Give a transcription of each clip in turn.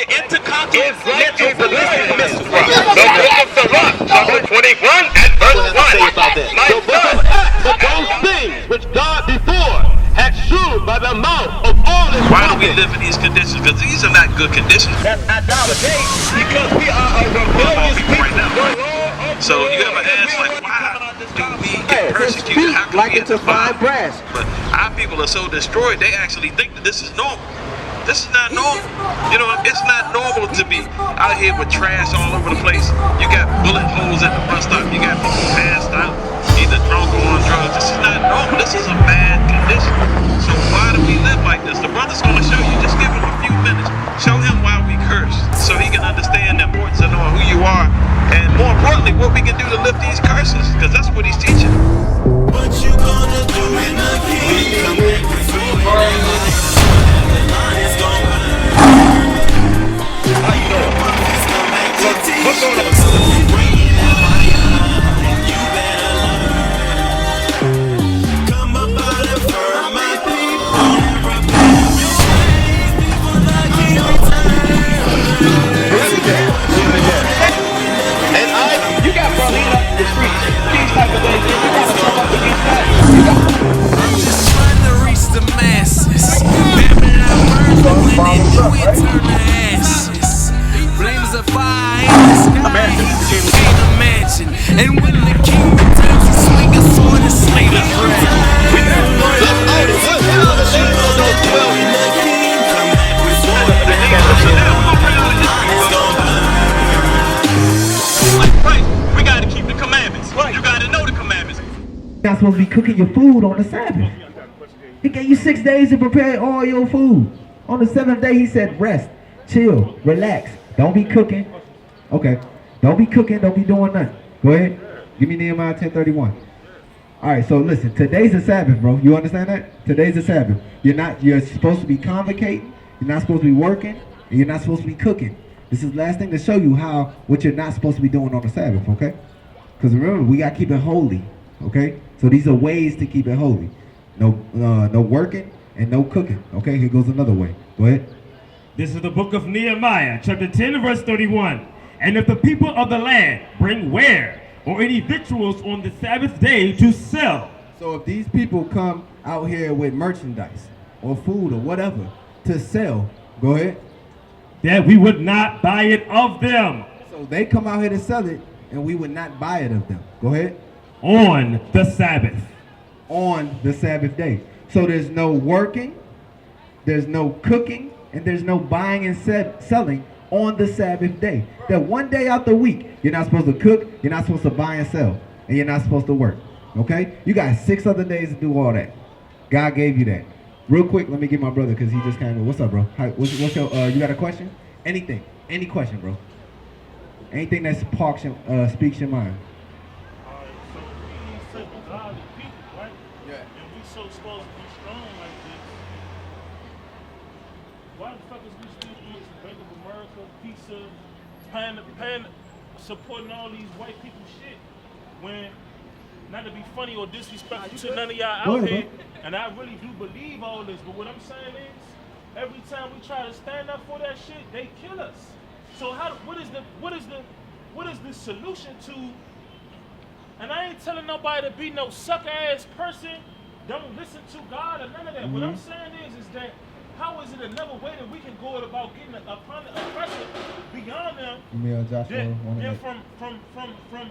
their intercontinental ballistic missiles. The book of Sirach, chapter 21 and verse 1. But those things which God before had shewed by the mouth of all his prophets. Why do we live in these conditions? Because these are not good conditions. That's idolatry, because we are a rebellious people. Right now. So you ever ask, like, why do we get persecuted? How can we get fine brass? But our people are so destroyed, they actually think that this is normal. This is not normal. You know, it's not normal to be out here with trash all over the place. You got bullet holes at the bus stop. You got people passed out, either drunk or on drugs. This is not normal. This is a bad condition. So why do we live like this? The brother's going to show you. Just give him a few minutes. Show him why we curse, so he can understand the importance of knowing who you are, and more importantly, what we can do to lift these curses, because that's what he's teaching. What you gonna do in the kingdom? How you doing? What's going on? Come up out of her, my people. And you got brother in the streets. These type of things. You gotta come up against that. I'm just trying to reach the masses. Baby, I burn the wind and you turn to ashes. Flames of fire in the sky. Gain a mansion. And when the king returns, he swing a sword and slay the dragon. We gotta keep the commandments. You gotta know the commandments. You're not supposed to be cooking your food on the Sabbath. He gave you 6 days to prepare all your food. On the 7th day, he said, rest, chill, relax. Don't be cooking. Okay. Don't be cooking. Don't be doing nothing. Go ahead. Give me Nehemiah 10:31. All right. So listen. Today's the Sabbath, bro. You understand that? Today's the Sabbath. You're supposed to be convocating. You're not supposed to be working. And you're not supposed to be cooking. This is the last thing to show you what you're not supposed to be doing on the Sabbath. Okay. Because remember, we gotta keep it holy. Okay. So these are ways to keep it holy. No working and no cooking. Okay, here goes another way. Go ahead. This is the book of Nehemiah, chapter 10, verse 31. And if the people of the land bring ware or any victuals on the Sabbath day to sell. So if these people come out here with merchandise or food or whatever to sell, go ahead. That we would not buy it of them. So they come out here to sell it and we would not buy it of them. Go ahead. On the Sabbath. On the Sabbath day. So there's no working, there's no cooking, and there's no buying and selling on the Sabbath day. That one day out the week, you're not supposed to cook, you're not supposed to buy and sell, and you're not supposed to work. Okay? You got 6 other days to do all that. God gave you that. Real quick, let me get my brother because he just came in. What's up, bro? What's your, you got a question? Anything. Any question, bro. Anything that speaks your mind. So supposed to be strong like this. Why the fuck is we still eating Bank of America, pizza, paying, supporting all these white people shit? When, not to be funny or disrespectful to none of y'all out here, and I really do believe all this, but what I'm saying is, every time we try to stand up for that shit, they kill us. So what is the solution to? And I ain't telling nobody to be no sucker ass person. Don't listen to God or none of that. What I'm saying is that how is it another way that we can go about getting upon the oppressor beyond them than from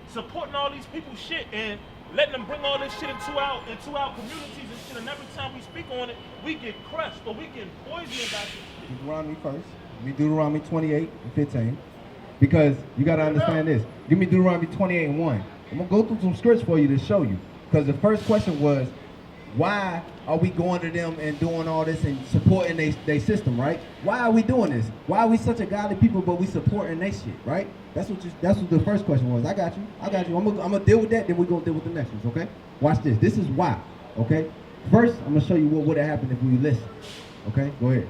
supporting all these people's shit and letting them bring all this shit into our communities and shit, and every time we speak on it, we get crushed or we get poisoned about this shit. Deuteronomy first. Give me Deuteronomy 28 and 15. Because you gotta understand this. Give me Deuteronomy 28 and 1. I'm gonna go through some scripts for you to show you. Because the first question was, why are we going to them and doing all this and supporting their system, right? Why are we doing this? Why are we such a godly people, but we supporting their shit, right? That's what the first question was. I got you. I'm gonna deal with that, then we're gonna deal with the next ones, okay? Watch this. This is why, okay? First, I'm gonna show you what would have happened if we listen. Okay, go ahead.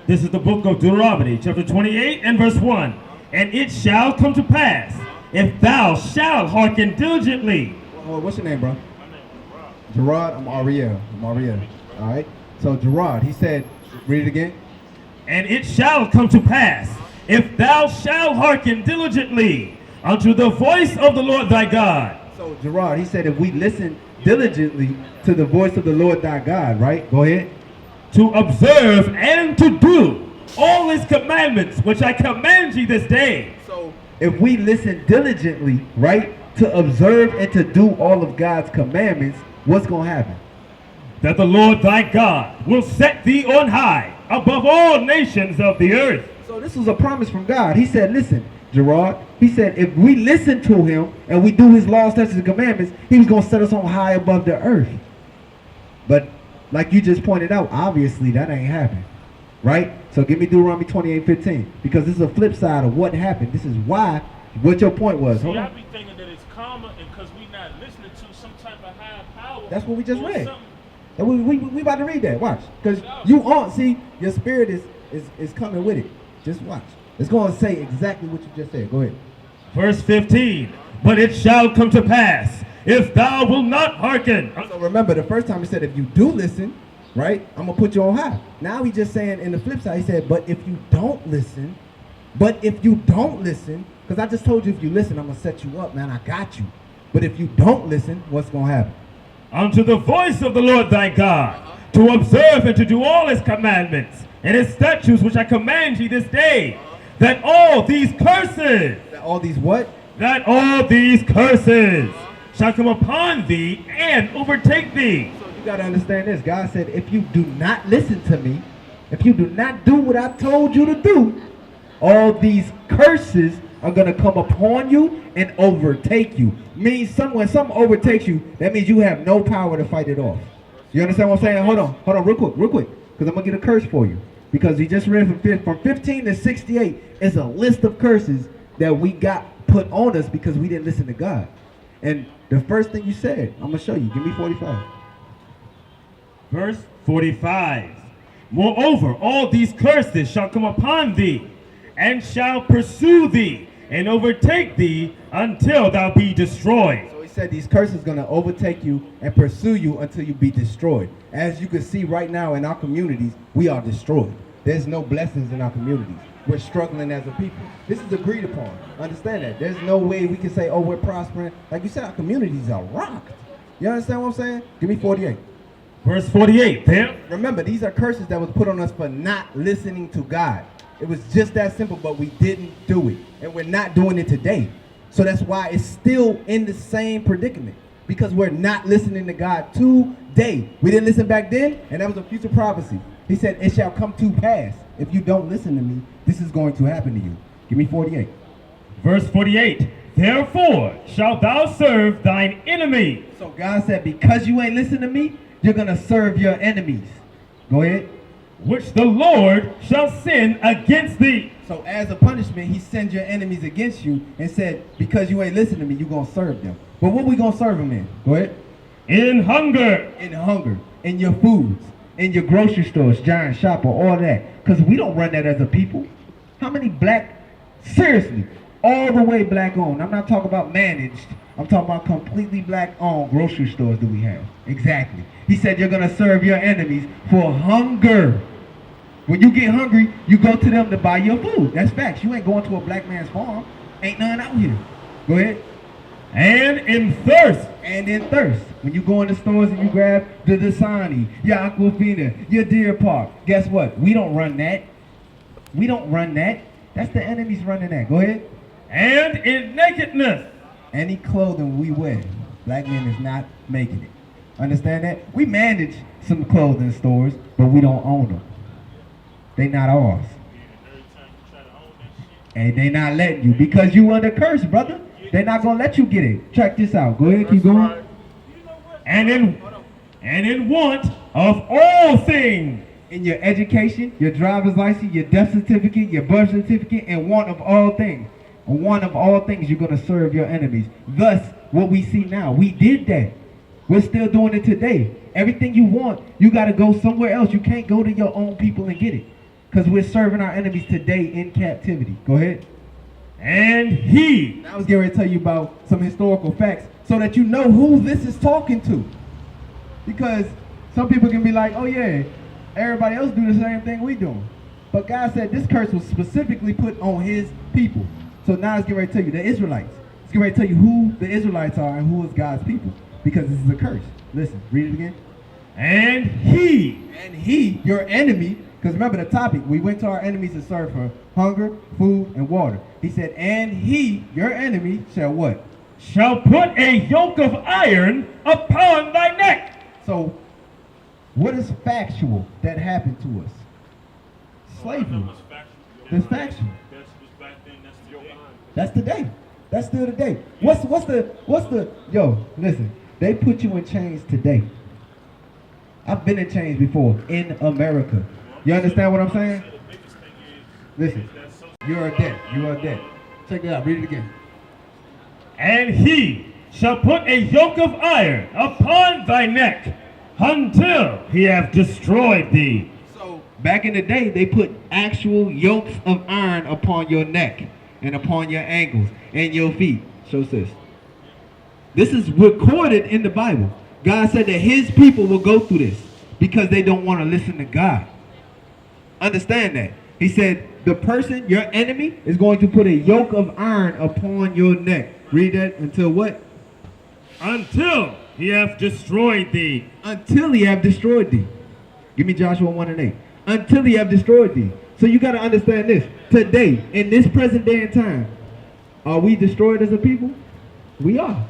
This is the book of Deuteronomy, chapter 28 and verse 1. And it shall come to pass, if thou shalt hearken diligently. What's your name, bro? Gerard, I'm Ariel. All right. So Gerard, he said, read it again. And it shall come to pass, if thou shalt hearken diligently unto the voice of the Lord thy God. So Gerard, he said if we listen diligently to the voice of the Lord thy God, right? Go ahead. To observe and to do all his commandments, which I command you this day. So if we listen diligently, right, to observe and to do all of God's commandments, what's going to happen? That the Lord thy God will set thee on high above all nations of the earth. So this was a promise from God. He said, listen, Gerard, he said if we listen to him and we do his laws, statutes, and commandments, he was going to set us on high above the earth. But like you just pointed out, obviously that ain't happened, right? So give me Deuteronomy 28:15, because this is a flip side of what happened. This is why, what your point was. See, Hold I on. be thinking that it's karma and because we not listening to some type of higher power. That's what we just doing read. something. And we about to read that. Watch. Because you on, see, your spirit is coming with it. Just watch. It's going to say exactly what you just said. Go ahead. Verse 15, but it shall come to pass, if thou wilt not hearken. So remember, the first time he said, if you do listen, right, I'm going to put you on high. Now he's just saying in the flip side, he said, but if you don't listen, because I just told you if you listen, I'm going to set you up, man. I got you. But if you don't listen, what's going to happen? Unto the voice of the Lord thy God, to observe and to do all his commandments and his statutes which I command you this day, that all these curses, All these what? that all these curses shall come upon thee and overtake thee. So you got to understand this. God said, if you do not listen to me, if you do not do what I told you to do, all these curses are going to come upon you and overtake you. Means when something overtakes you, that means you have no power to fight it off. You understand what I'm saying? Hold on, real quick, because I'm going to get a curse for you. Because he just read from 15 to 68 is a list of curses that we got put on us because we didn't listen to God. And the first thing you said, I'm going to show you. Give me 45. Verse 45. Moreover, all these curses shall come upon thee, and shall pursue thee, and overtake thee until thou be destroyed. So he said these curses are going to overtake you and pursue you until you be destroyed. As you can see right now in our communities, we are destroyed. There's no blessings in our communities. We're struggling as a people. This is agreed upon. Understand that. There's no way we can say, oh, we're prospering. Like you said, our communities are rocked. You understand what I'm saying? Give me 48. Verse 48. There. Remember, these are curses that was put on us for not listening to God. It was just that simple, but we didn't do it. And we're not doing it today. So that's why it's still in the same predicament. Because we're not listening to God today. We didn't listen back then, and that was a future prophecy. He said, it shall come to pass. If you don't listen to me, this is going to happen to you. Give me 48. Verse 48. Therefore shalt thou serve thine enemy. So God said, because you ain't listening to me, you're going to serve your enemies. Go ahead. Which the Lord shall send against thee. So as a punishment, he sends your enemies against you and said, because you ain't listening to me, you're going to serve them. But what we going to serve them in? Go ahead. In hunger. In hunger. In your foods. In your grocery stores, giant shopper, all that. Because we don't run that as a people. How many black, seriously, all the way black owned, I'm not talking about managed, I'm talking about completely black owned grocery stores that we have. Exactly. He said you're going to serve your enemies for hunger. When you get hungry, you go to them to buy your food. That's facts. You ain't going to a black man's farm. Ain't none out here. Go ahead. And in thirst. And in thirst. When you go in the stores and you grab the Dasani, your Aquafina, your Deer Park, guess what? We don't run that. We don't run that. That's the enemies running that. Go ahead. And in nakedness. Any clothing we wear, black men is not making it. Understand that? We manage some clothing stores, but we don't own them. They not ours. And they not letting you because you under curse, brother. They're not gonna let you get it. Check this out. Go ahead, keep going. And in want of all things. In your education, your driver's license, your death certificate, your birth certificate, and want of all things. And one of all things, you're gonna serve your enemies. Thus, what we see now, we did that. We're still doing it today. Everything you want, you gotta go somewhere else. You can't go to your own people and get it. Because we're serving our enemies today in captivity. Go ahead. And he. I was getting ready to tell you about some historical facts so that you know who this is talking to. Because some people can be like, oh yeah, everybody else do the same thing we doing. But God said this curse was specifically put on his people. So now it's getting ready to tell you, the Israelites. It's getting ready to tell you who the Israelites are and who is God's people. Because this is a curse. Listen, read it again. And he, your enemy, because remember the topic, we went to our enemies to serve for hunger, food, and water. He said, and he, your enemy, shall what? Shall put a yoke of iron upon thy neck. So, what is factual that happened to us? Slavery. That's factual. That's today. That's still today. What's the, yo, listen, they put you in chains today. I've been in chains before in America. You understand what I'm saying? Listen, you are dead. You are dead. Check it out. Read it again. And he shall put a yoke of iron upon thy neck until he have destroyed thee. So back in the day, they put actual yokes of iron upon your neck and upon your ankles and your feet. Show sis. This is recorded in the Bible. God said that his people will go through this because they don't want to listen to God. Understand that. He said the person, your enemy, is going to put a yoke of iron upon your neck. Read that until what? Until he hath destroyed thee. Until he have destroyed thee. Give me Joshua 1 and 8. Until he have destroyed thee. So you got to understand this. Today, in this present day and time, are we destroyed as a people? We are.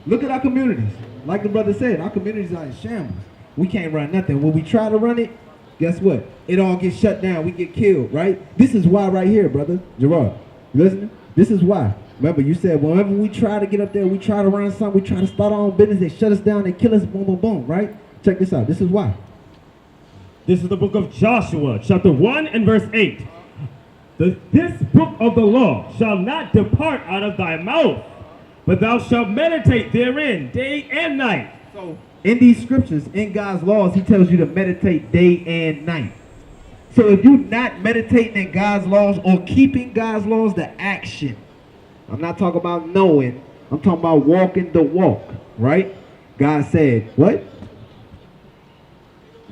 Look at our communities. Like the brother said, our communities are in shambles. We can't run nothing. When we try to run it, guess what? It all gets shut down. We get killed, right? This is why right here, brother. Gerard, you listening? This is why. Remember, you said whenever we try to get up there, we try to run something, we try to start our own business, they shut us down, they kill us, boom, boom, boom, right? Check this out. This is why. This is the book of Joshua, chapter 1 and verse 8. This book of the law shall not depart out of thy mouth, but thou shalt meditate therein day and night. So in these scriptures, in God's laws, he tells you to meditate day and night. So if you're not meditating in God's laws or keeping God's laws, the action. I'm not talking about knowing. I'm talking about walking the walk, right? God said, what?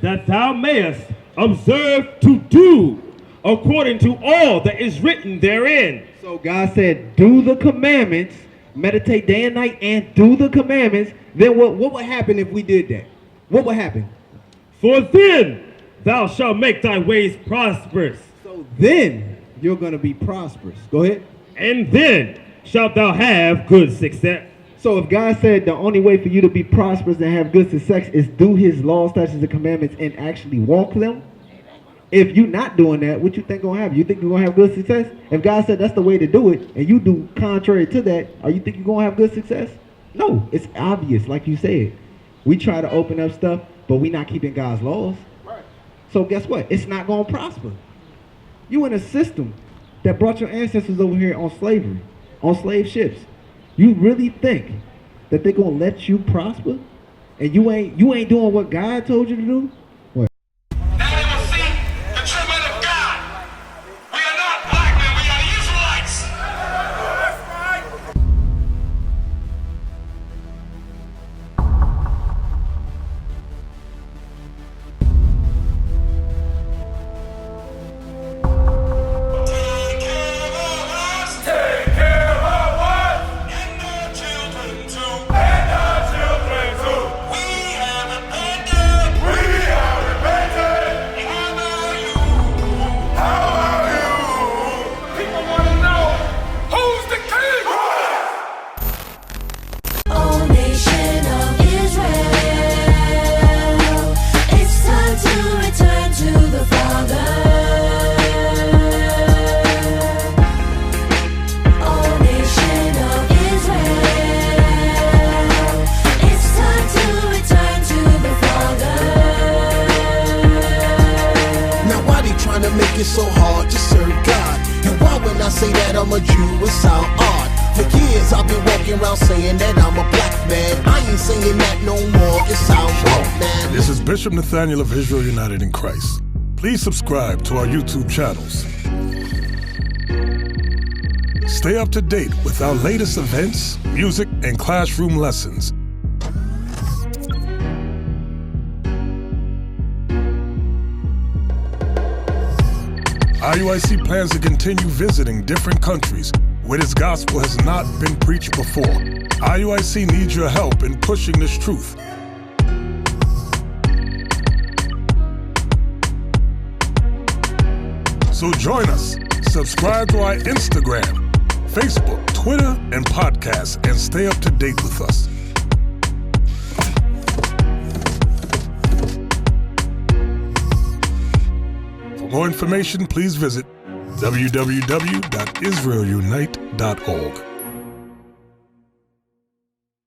That thou mayest observe to do according to all that is written therein. So God said, do the commandments, meditate day and night, and do the commandments. Then what would happen if we did that? What would happen? For then thou shalt make thy ways prosperous. So then you're going to be prosperous. Go ahead. And then shalt thou have good success. So if God said the only way for you to be prosperous and have good success is do his laws, statutes, and commandments and actually walk them, if you're not doing that, what you think going to happen? You think you're going to have good success? If God said that's the way to do it and you do contrary to that, are you think you're going to have good success? No, it's obvious, like you said. We try to open up stuff, but we're not keeping God's laws. So guess what? It's not going to prosper. You in a system that brought your ancestors over here on slavery, on slave ships. You really think that they're going to let you prosper? And you ain't doing what God told you to do? What? Now they will see the true men of God. We are not black men, we are the Israelites. Take care of us. Take care of us. And our children too. And our children too. We have repented. We have repented. How about you? How about you? People want to know who's the king. O nation of Israel, it's time to return to the Father. O nation of Israel, it's time to return to the Father. Now why they trying to make it so hard to serve God? And why when I say that I'm a Jew it sound odd? For years I've been walking around saying that I'm a black man. I ain't saying that no more, it sounds wrong, man. This is Bishop Nathaniel of Israel United in Christ. Please subscribe to our YouTube channels. Stay up to date with our latest events, music, and classroom lessons. IUIC plans to continue visiting different countries where this gospel has not been preached before. IUIC needs your help in pushing this truth. So join us. Subscribe to our Instagram, Facebook, Twitter, and podcasts, and stay up to date with us. For more information, please visit www.israelunite.org.